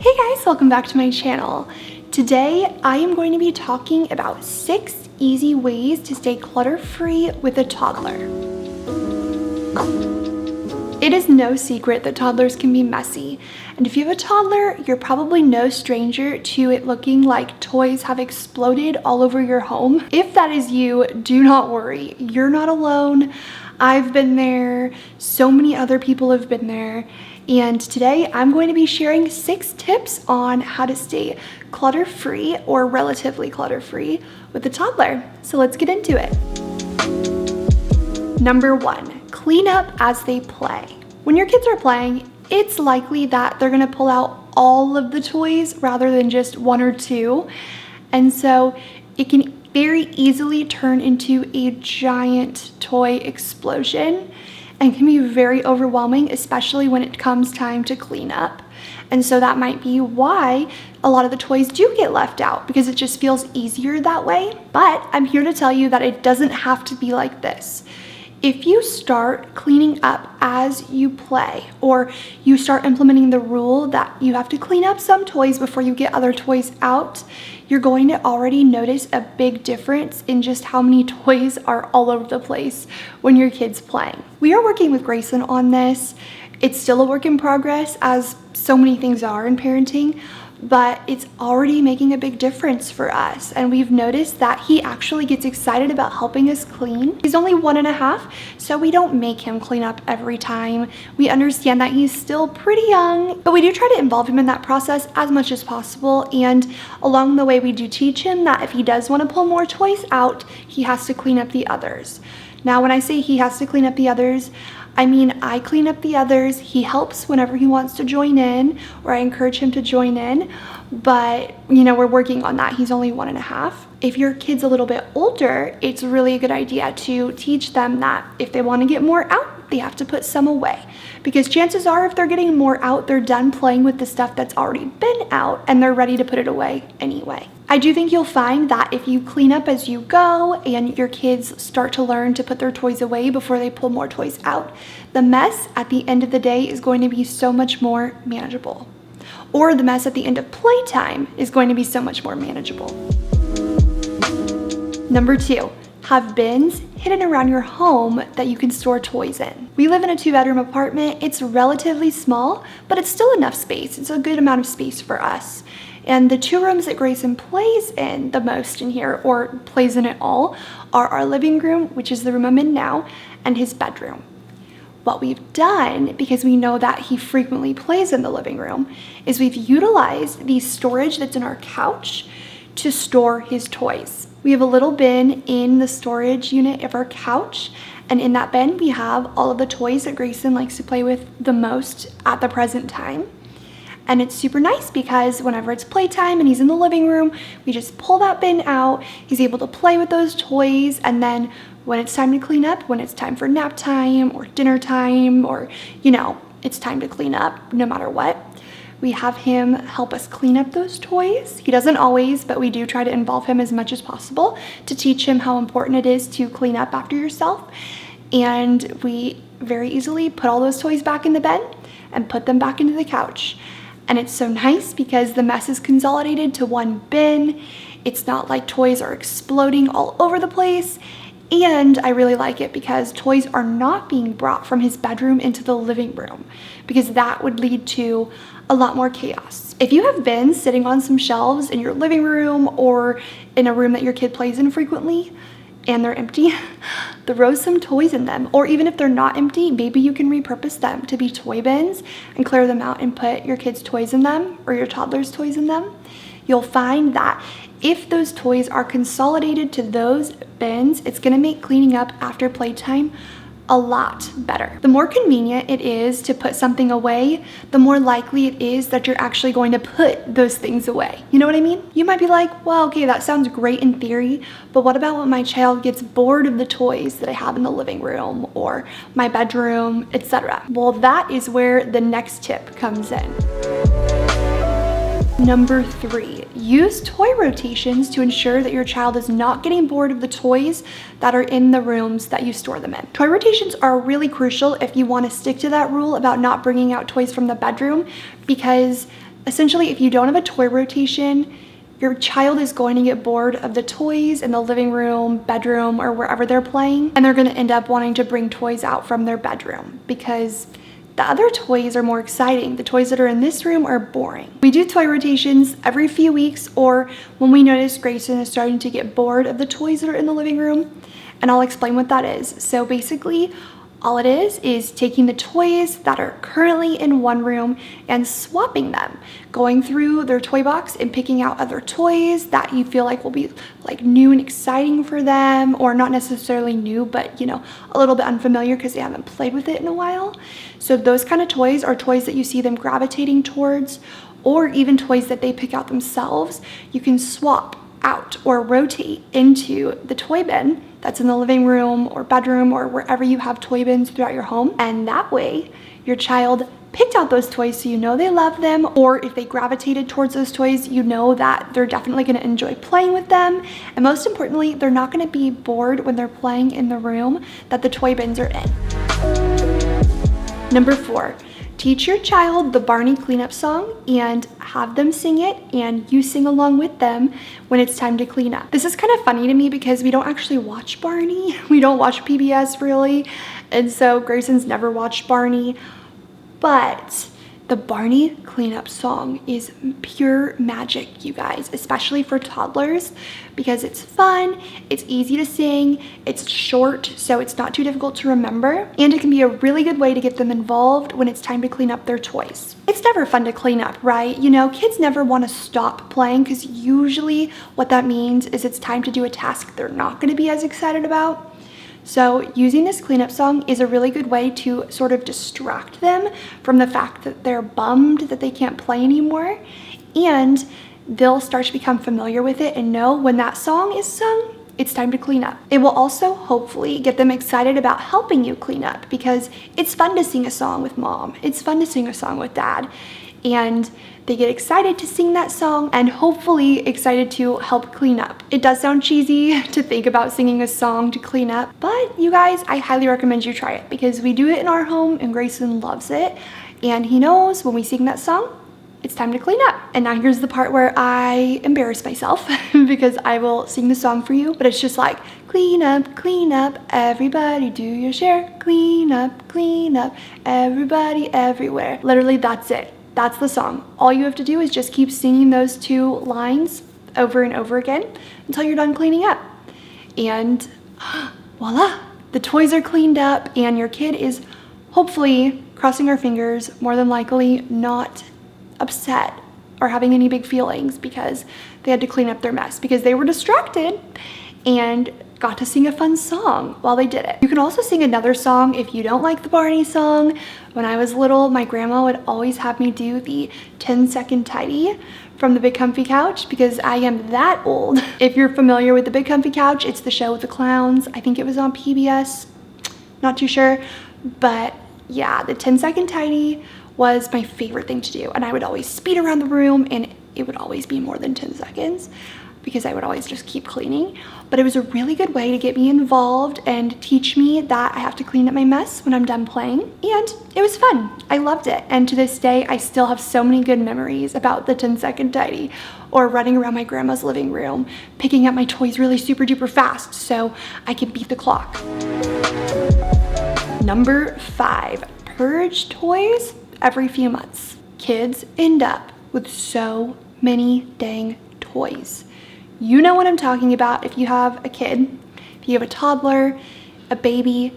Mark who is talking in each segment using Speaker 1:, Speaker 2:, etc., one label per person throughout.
Speaker 1: Hey guys, welcome back to my channel. Today I am going to be talking about 6 easy ways to stay clutter-free with a toddler. It is no secret that toddlers can be messy, and if you have a toddler, you're probably no stranger to it looking like toys have exploded all over your home. If that is you, do not worry, you're not alone. I've been there, so many other people have been there, and today I'm going to be sharing 6 tips on how to stay clutter-free or relatively clutter-free with a toddler. So let's get into it. Number 1, clean up as they play. When your kids are playing, it's likely that they're gonna pull out all of the toys rather than just 1 or 2. And so it can very easily turn into a giant toy explosion and can be very overwhelming, especially when it comes time to clean up. And so that might be why a lot of the toys do get left out, because it just feels easier that way. But I'm here to tell you that it doesn't have to be like this. If you start cleaning up as you play, or you start implementing the rule that you have to clean up some toys before you get other toys out, you're going to already notice a big difference in just how many toys are all over the place when your kid's playing. We are working with Grayson on this. It's still a work in progress, as so many things are in parenting, but it's already making a big difference for us. And we've noticed that he actually gets excited about helping us clean. He's only 1.5, so we don't make him clean up every time. We understand that he's still pretty young, but we do try to involve him in that process as much as possible. And along the way, we do teach him that if he does want to pull more toys out, he has to clean up the others. Now, when I say he has to clean up the others, I mean, I clean up the others. He helps whenever he wants to join in, or I encourage him to join in. But, we're working on that. He's only 1.5. If your kid's a little bit older, it's really a good idea to teach them that if they want to get more out, they have to put some away. Because chances are, if they're getting more out, they're done playing with the stuff that's already been out and they're ready to put it away anyway. I do think you'll find that if you clean up as you go and your kids start to learn to put their toys away before they pull more toys out, the mess at the end of the day is going to be so much more manageable. Or the mess at the end of playtime is going to be so much more manageable. Number 2, have bins hidden around your home that you can store toys in. We live in a 2-bedroom apartment. It's relatively small, but it's still enough space. It's a good amount of space for us. And the 2 rooms that Grayson plays in the most in here, or plays in it all, are our living room, which is the room I'm in now, and his bedroom. What we've done, because we know that he frequently plays in the living room, is we've utilized the storage that's in our couch to store his toys. We have a little bin in the storage unit of our couch, and in that bin we have all of the toys that Grayson likes to play with the most at the present time. And it's super nice because whenever it's playtime and he's in the living room, we just pull that bin out. He's able to play with those toys, and then when it's time to clean up, when it's time for nap time or dinner time, or it's time to clean up no matter what, we have him help us clean up those toys. He doesn't always, but we do try to involve him as much as possible to teach him how important it is to clean up after yourself. And we very easily put all those toys back in the bin and put them back into the couch. And it's so nice because the mess is consolidated to one bin. It's not like toys are exploding all over the place. And I really like it because toys are not being brought from his bedroom into the living room, because that would lead to a lot more chaos. If you have bins sitting on some shelves in your living room or in a room that your kid plays in frequently and they're empty, throw some toys in them. Or even if they're not empty, maybe you can repurpose them to be toy bins and clear them out and put your kids' toys in them or your toddler's toys in them. You'll find that if those toys are consolidated to those bins, it's gonna make cleaning up after playtime a lot better. The more convenient it is to put something away, the more likely it is that you're actually going to put those things away. You know what I mean? You might be like, well, okay, that sounds great in theory, but what about when my child gets bored of the toys that I have in the living room or my bedroom, etc.? Well, that is where the next tip comes in. Number 3, use toy rotations to ensure that your child is not getting bored of the toys that are in the rooms that you store them in. Toy rotations are really crucial if you want to stick to that rule about not bringing out toys from the bedroom, because Essentially, if you don't have a toy rotation, your child is going to get bored of the toys in the living room, bedroom, or wherever they're playing, and they're going to end up wanting to bring toys out from their bedroom because the other toys are more exciting. The toys that are in this room are boring. We do toy rotations every few weeks, or when we notice Grayson is starting to get bored of the toys that are in the living room, and I'll explain what that is. So basically, all it is taking the toys that are currently in one room and swapping them, going through their toy box and picking out other toys that you feel like will be like new and exciting for them, or not necessarily new, but you know, a little bit unfamiliar because they haven't played with it in a while. So those kind of toys are toys that you see them gravitating towards, or even toys that they pick out themselves. You can swap out or rotate into the toy bin that's in the living room or bedroom or wherever you have toy bins throughout your home. And that way your child picked out those toys, so you know they love them, or if they gravitated towards those toys, you know that they're definitely going to enjoy playing with them. And most importantly, they're not going to be bored when they're playing in the room that the toy bins are in. Number 4, teach your child the Barney cleanup song and have them sing it, and you sing along with them when it's time to clean up. This is kind of funny to me because we don't actually watch Barney. We don't watch PBS really. And so Grayson's never watched Barney, but the Barney cleanup song is pure magic, you guys, especially for toddlers, because it's fun, it's easy to sing, it's short, so it's not too difficult to remember, and it can be a really good way to get them involved when it's time to clean up their toys. It's never fun to clean up, right? You know, kids never want to stop playing because usually what that means is it's time to do a task they're not going to be as excited about. So using this cleanup song is a really good way to sort of distract them from the fact that they're bummed that they can't play anymore, and they'll start to become familiar with it and know when that song is sung, it's time to clean up. It will also hopefully get them excited about helping you clean up, because it's fun to sing a song with mom, it's fun to sing a song with dad, and they get excited to sing that song and hopefully excited to help clean up. It does sound cheesy to think about singing a song to clean up, but you guys, I highly recommend you try it because we do it in our home and Grayson loves it, and he knows when we sing that song, it's time to clean up. And now here's the part where I embarrass myself because I will sing the song for you, but it's just like, clean up, everybody do your share. Clean up, everybody everywhere. Literally, that's it. That's the song. All you have to do is just keep singing those 2 lines over and over again until you're done cleaning up. And voila, the toys are cleaned up and your kid is hopefully, crossing our fingers, more than likely not upset or having any big feelings because they had to clean up their mess because they were distracted and got to sing a fun song while they did it. You can also sing another song if you don't like the Barney song. When I was little, my grandma would always have me do the 10-second tidy from the Big Comfy Couch because I am that old. If you're familiar with the Big Comfy Couch, it's the show with the clowns. I think it was on PBS, not too sure, but yeah, the 10-second tidy was my favorite thing to do, and I would always speed around the room, and it would always be more than 10 seconds because I would always just keep cleaning. But it was a really good way to get me involved and teach me that I have to clean up my mess when I'm done playing, and it was fun. I loved it, and to this day I still have so many good memories about the 10-second tidy or running around my grandma's living room picking up my toys really super duper fast so I can beat the clock. Number 5, purge toys every few months. Kids end up with so many dang toys. You know what I'm talking about. If you have a kid, if you have a toddler, a baby,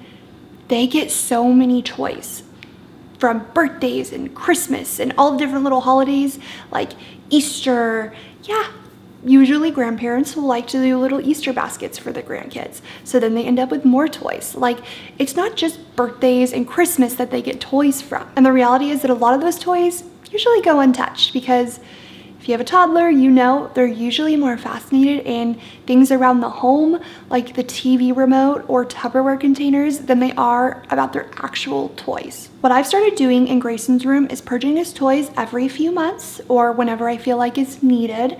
Speaker 1: they get so many toys from birthdays and Christmas and all the different little holidays like Easter. Yeah, usually grandparents will like to do little Easter baskets for the grandkids. So then they end up with more toys. Like, it's not just birthdays and Christmas that they get toys from. And the reality is that a lot of those toys usually go untouched because if you have a toddler, you know they're usually more fascinated in things around the home, like the TV remote or Tupperware containers, than they are about their actual toys. What I've started doing in Grayson's room is purging his toys every few months or whenever I feel like it's needed.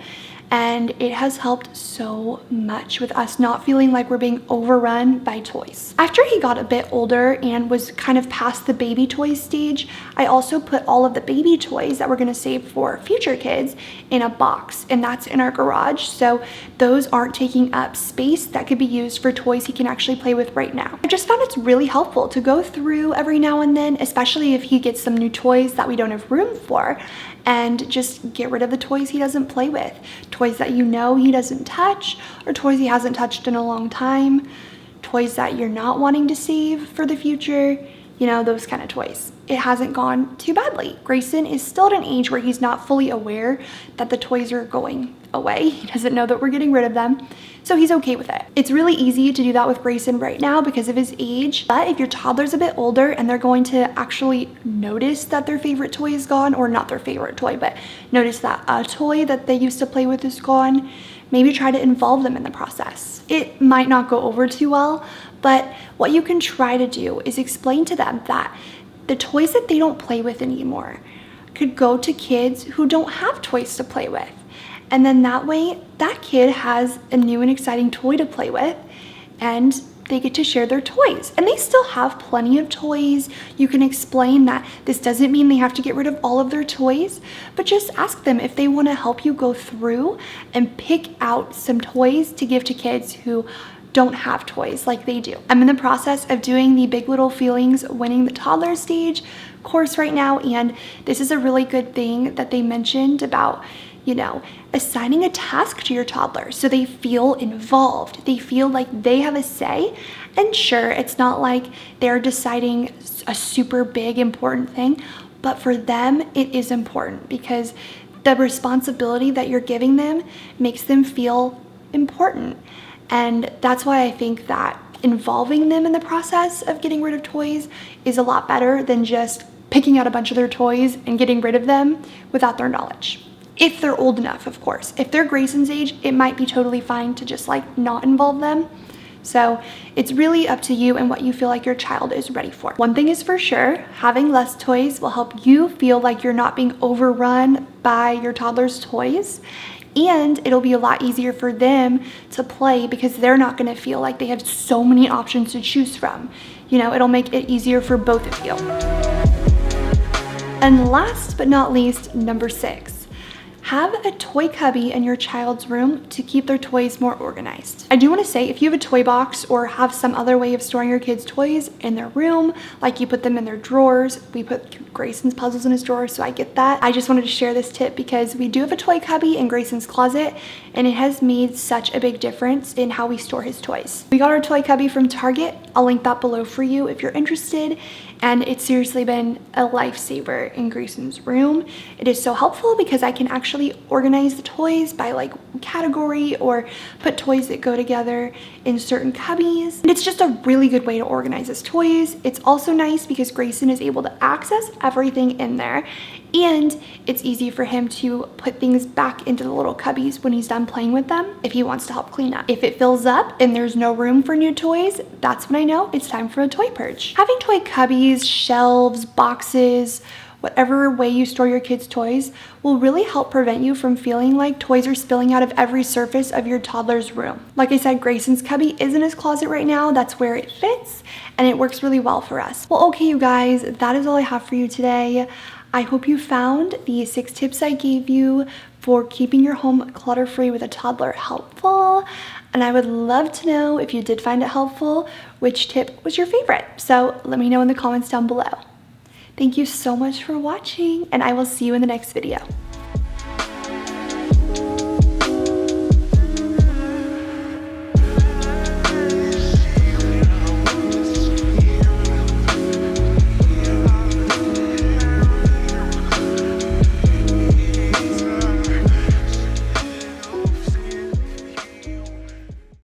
Speaker 1: and it has helped so much with us not feeling like we're being overrun by toys. After he got a bit older and was kind of past the baby toys stage, I also put all of the baby toys that we're gonna save for future kids in a box, and that's in our garage, so those aren't taking up space that could be used for toys he can actually play with right now. I just found it's really helpful to go through every now and then, especially if he gets some new toys that we don't have room for, and just get rid of the toys he doesn't play with. Toys that you know he doesn't touch, or toys he hasn't touched in a long time, toys that you're not wanting to save for the future, you know, those kind of toys. It hasn't gone too badly. Grayson is still at an age where he's not fully aware that the toys are going away. He doesn't know that we're getting rid of them, so he's okay with it. It's really easy to do that with Grayson right now because of his age, but if your toddler's a bit older and they're going to actually notice that their favorite toy is gone, or not their favorite toy, but notice that a toy that they used to play with is gone, maybe try to involve them in the process. It might not go over too well, but what you can try to do is explain to them that the toys that they don't play with anymore could go to kids who don't have toys to play with. And then that way, that kid has a new and exciting toy to play with, and they get to share their toys. And they still have plenty of toys. You can explain that this doesn't mean they have to get rid of all of their toys, but just ask them if they want to help you go through and pick out some toys to give to kids who don't have toys like they do. I'm in the process of doing the Big Little Feelings Winning the Toddler Stage course right now, and this is a really good thing that they mentioned about, you know, assigning a task to your toddler so they feel involved. They feel like they have a say. And sure, it's not like they're deciding a super big important thing, but for them, it is important because the responsibility that you're giving them makes them feel important. And that's why I think that involving them in the process of getting rid of toys is a lot better than just picking out a bunch of their toys and getting rid of them without their knowledge. If they're old enough, of course. If they're Grayson's age, it might be totally fine to just like not involve them. So it's really up to you and what you feel like your child is ready for. One thing is for sure, having less toys will help you feel like you're not being overrun by your toddler's toys. And it'll be a lot easier for them to play because they're not gonna feel like they have so many options to choose from. You know, it'll make it easier for both of you. And last but not least, number 6. Have a toy cubby in your child's room to keep their toys more organized. I do want to say, if you have a toy box or have some other way of storing your kids' toys in their room, like you put them in their drawers, we put Grayson's puzzles in his drawer, so I get that. I just wanted to share this tip because we do have a toy cubby in Grayson's closet, and it has made such a big difference in how we store his toys. We got our toy cubby from Target. I'll link that below for you if you're interested. And it's seriously been a lifesaver in Grayson's room. It is so helpful because I can actually organize the toys by like category or put toys that go together in certain cubbies. And it's just a really good way to organize his toys. It's also nice because Grayson is able to access everything in there, and it's easy for him to put things back into the little cubbies when he's done playing with them if he wants to help clean up. If it fills up and there's no room for new toys, that's when I know it's time for a toy purge. Having toy cubbies, shelves, boxes, whatever way you store your kids' toys will really help prevent you from feeling like toys are spilling out of every surface of your toddler's room. Like I said, Grayson's cubby is in his closet right now. That's where it fits, and it works really well for us. Well, okay, you guys, that is all I have for you today. I hope you found the 6 tips I gave you for keeping your home clutter-free with a toddler helpful. And I would love to know, if you did find it helpful, which tip was your favorite. So let me know in the comments down below. Thank you so much for watching, and I will see you in the next video.